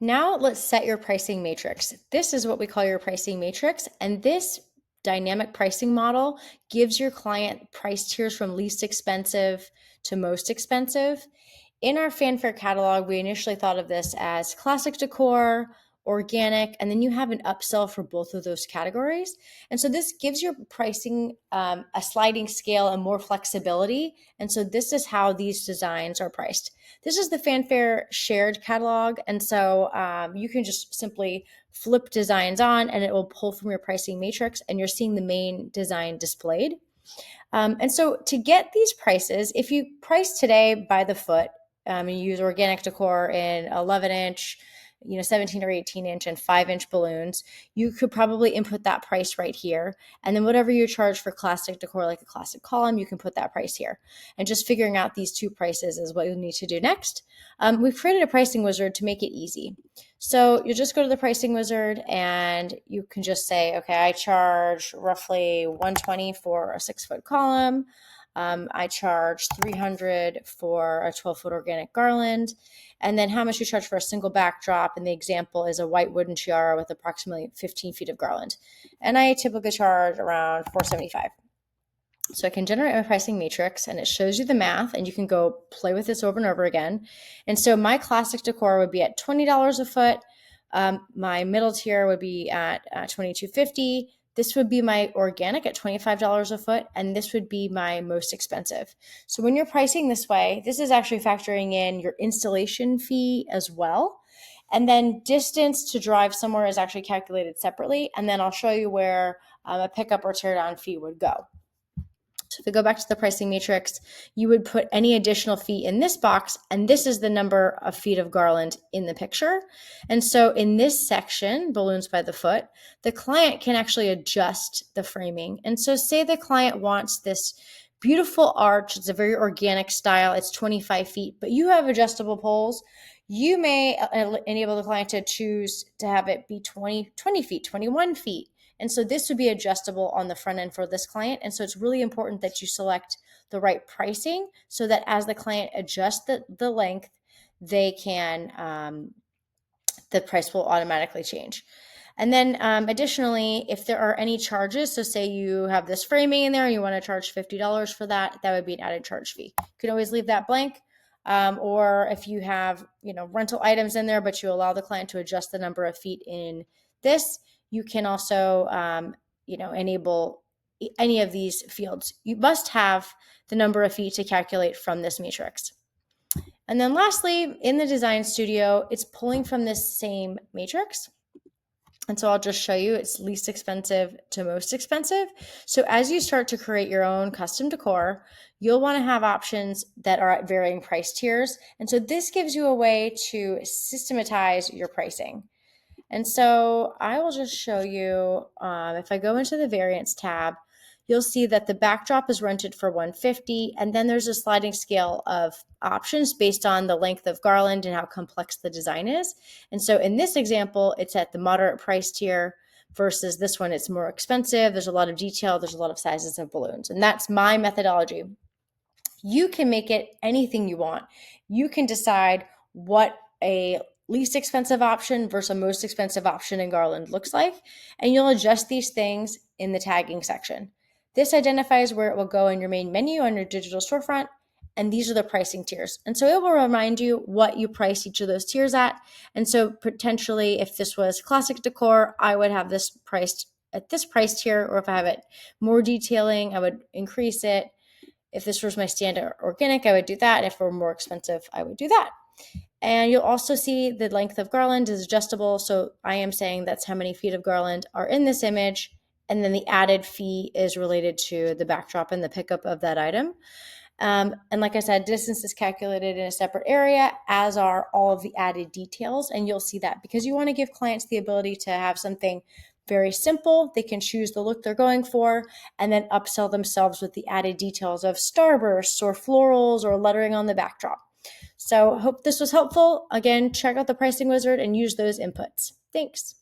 Now let's set your pricing matrix. This is what we call your pricing matrix, and this dynamic pricing model gives your client price tiers from least expensive to most expensive. In our Fanfare catalog, we initially thought of this as classic decor, organic, and then you have an upsell for both of those categories. And so this gives your pricing a sliding scale and more flexibility. And so this is how these designs are priced. This is the Fanfare shared catalog. And so you can just simply flip designs on and it will pull from your pricing matrix and you're seeing the main design displayed. And so to get these prices, if you price today by the foot, you use organic decor in 11-inch, 17 or 18-inch and 5-inch balloons, you could probably input that price right here. And then whatever you charge for classic decor, like a classic column, you can put that price here. And just figuring out these two prices is what you'll need to do next. We've created a pricing wizard to make it easy. So you just go to the pricing wizard and you can just say, okay, I charge roughly $120 for a 6-foot column. I charge $300 for a 12-foot organic garland. And then how much you charge for a single backdrop. And the example is a white wooden tiara with approximately 15 feet of garland. And I typically charge around $475. So I can generate my pricing matrix and it shows you the math and you can go play with this over and over again. And so my classic decor would be at $20 a foot. My middle tier would be at $22.50. This would be my organic at $25 a foot, and this would be my most expensive. So when you're pricing this way, this is actually factoring in your installation fee as well. And then distance to drive somewhere is actually calculated separately. And then I'll show you where a pickup or tear down fee would go. So if we go back to the pricing matrix, you would put any additional fee in this box, and this is the number of feet of garland in the picture. And so in this section, balloons by the foot, the client can actually adjust the framing. And so say the client wants this beautiful arch, it's a very organic style, it's 25 feet, but you have adjustable poles. You may enable the client to choose to have it be 20 feet, 21 feet. And so this would be adjustable on the front end for this client. And so it's really important that you select the right pricing so that as the client adjusts the length, they can, the price will automatically change. And then additionally, if there are any charges, so say you have this framing in there and you want to charge $50 for that, that would be an added charge fee. You can always leave that blank. Or if you have, rental items in there, but you allow the client to adjust the number of feet in this, you can also, enable any of these fields. You must have the number of feet to calculate from this matrix. And then lastly, in the design studio, it's pulling from this same matrix. And so I'll just show you it's least expensive to most expensive. So as you start to create your own custom decor, you'll want to have options that are at varying price tiers. And so this gives you a way to systematize your pricing. And so I will just show you, if I go into the variants tab, you'll see that the backdrop is rented for $150, and then there's a sliding scale of options based on the length of garland and how complex the design is. And so in this example, it's at the moderate price tier versus this one, it's more expensive. There's a lot of detail. There's a lot of sizes of balloons. And that's my methodology. You can make it anything you want. You can decide what a least expensive option versus a most expensive option in garland looks like, and you'll adjust these things in the tagging section. This identifies where it will go in your main menu on your digital storefront, and these are the pricing tiers. And so it will remind you what you price each of those tiers at. And so potentially if this was classic decor, I would have this priced at this price tier, or if I have it more detailing, I would increase it. If this was my standard organic, I would do that. If it were more expensive, I would do that. And you'll also see the length of garland is adjustable. So I am saying that's how many feet of garland are in this image. And then the added fee is related to the backdrop and the pickup of that item. And like I said, distance is calculated in a separate area, as are all of the added details. And you'll see that because you want to give clients the ability to have something very simple. They can choose the look they're going for and then upsell themselves with the added details of starbursts or florals or lettering on the backdrop. So hope this was helpful. Again, check out the pricing wizard and use those inputs. Thanks.